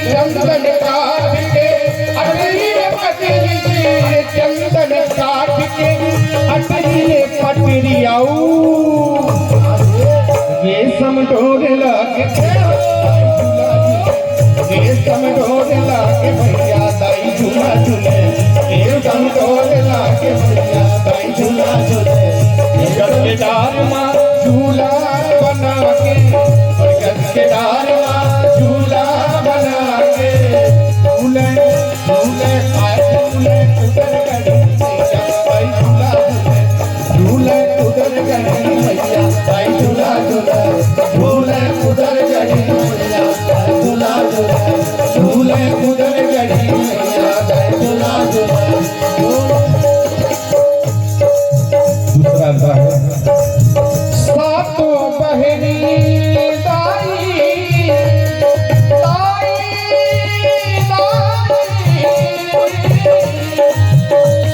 चंदन काट के अटरी रे पटरी अरे चंदन काट के अटरी रे पटरी आऊ रेशम डोर लाके रेशम डोर लाके भैया दाई झूला झूले रेशम डोर लाके भैया दाई झूला झूले बरगद के डार माँ झूला बना के बरगद के डार माँ झूला बना के झूले झूले आए झूले उधर गड़ी भैया दाई झूला झूले झूले उधर गड़ी भैया दाई झूला झूले झूले उधर गड़ी भैया दाई झूला झूले झूले उधर गड़ी भैया दाई झूला झूले। दूसरा अंतरा है सातों बहनी दाई दाई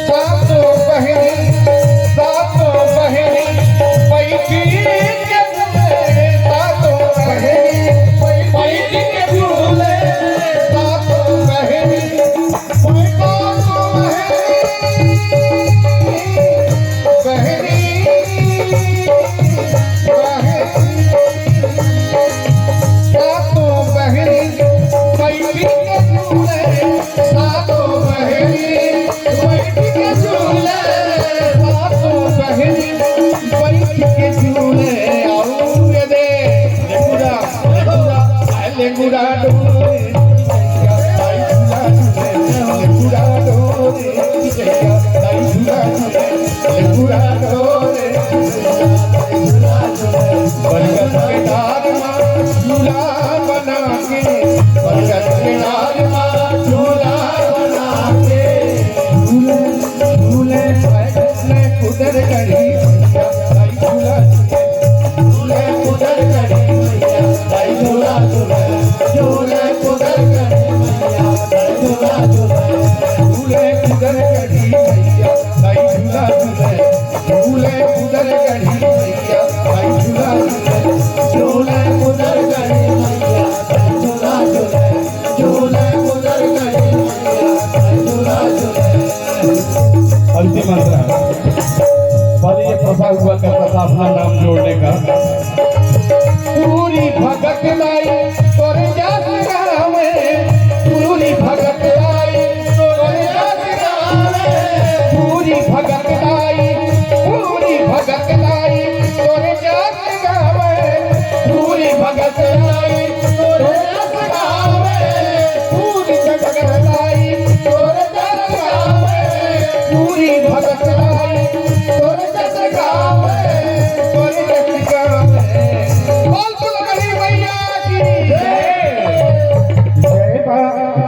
सातों बहनी पैठी के झूले सातों बहनी पैठी के झूले सातों बहनी अंतिम मंत्र पहले ये प्रथा हुआ करता था अपना नाम जोड़ने का पूरी भगत लाई तोरे जात गावे पूरी भगत लाई तोरे जात गावे पूरी भगत लाई तोरे जात गावे पूरी भगत लाई तोरे जात गावे पूरी भगत लाई तोरे जात गावे पूरी भगत लाई तोरे जात गावे तोरे जात गावे बोल बोल गरी मैया की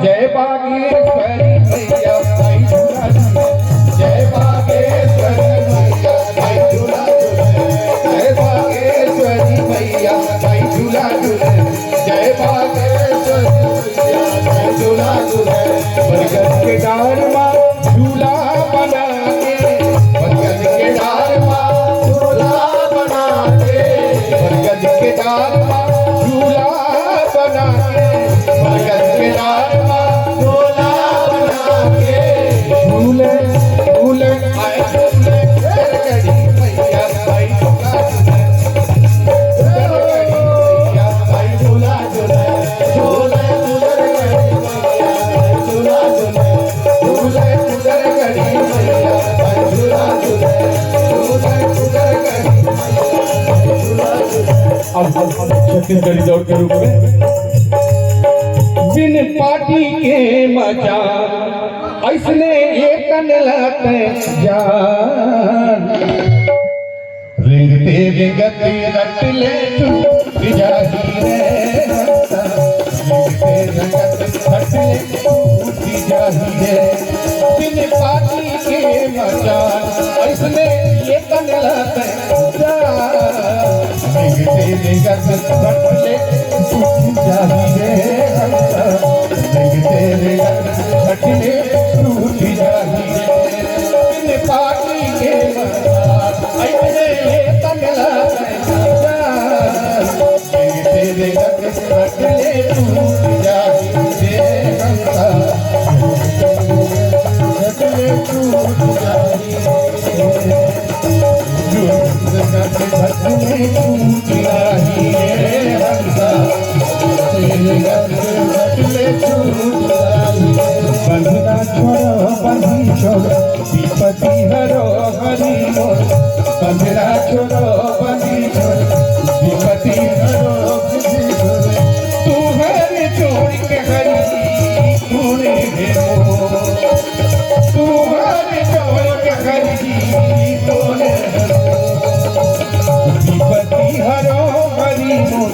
जय बागेश्वरी मैया दाई झूला झूले जय बागेश्वरी मैया दाई झूला झूले जय बागेश्वरी मैया दाई झूला झूले जय बागेश्वरी मैया दाई झूला झूले बरगद के डार माँ झूला बना के बरगद के डार माँ झूला बना के बरगद के डार माँ झूला बना के बरगद के डार माँ झूला बना के झूले झूले आए झूले उधर गड़ी मैया दाई झूला झूले झूले उधर गड़ी मैया दाई झूला झूले झूले उधर गड़ी मैया दाई झूला झूले झूले उधर गड़ी मैया झूला झूले। अब छत्तीसगढ़ी दौड़ के रूप में बिन पार्टी के मजा ऐसने एक लते जान रिंगते रिंगते रट ले तू जाही रे रिंगते रिंगते रट ले तू जाही रे बिन पार्टी के मजा ऐसने एक लते जान रिंगते रिंगते रट ले तू जाही रे तेरे घटने टूट जाही बिन पार्टी के ऐसे तगला तेरे घटने टूट जाही छूट रही है हंसा तेरे बदले छूट रही है बंधना छोड़ो बंधी छोड़ो विपत्ति हरो हरि मोर बंधना छोड़ो बंधी छोड़ो विपत्ति हरो हरि मोर तू हर छोड़ के हरि तूने तू हर छोड़ के हरि तूने विपत्ति हरो हरि मोर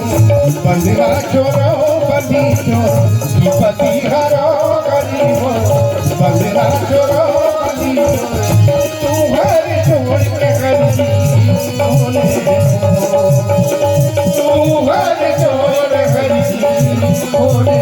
बंधना छोड़ो बंधी छोड़ो विपत्ति हरो हरि मोर बंधना छोड़ो बंधी छोड़ो तू हर छोड़ के हरि तूने तू हर छोड़ हरि तूने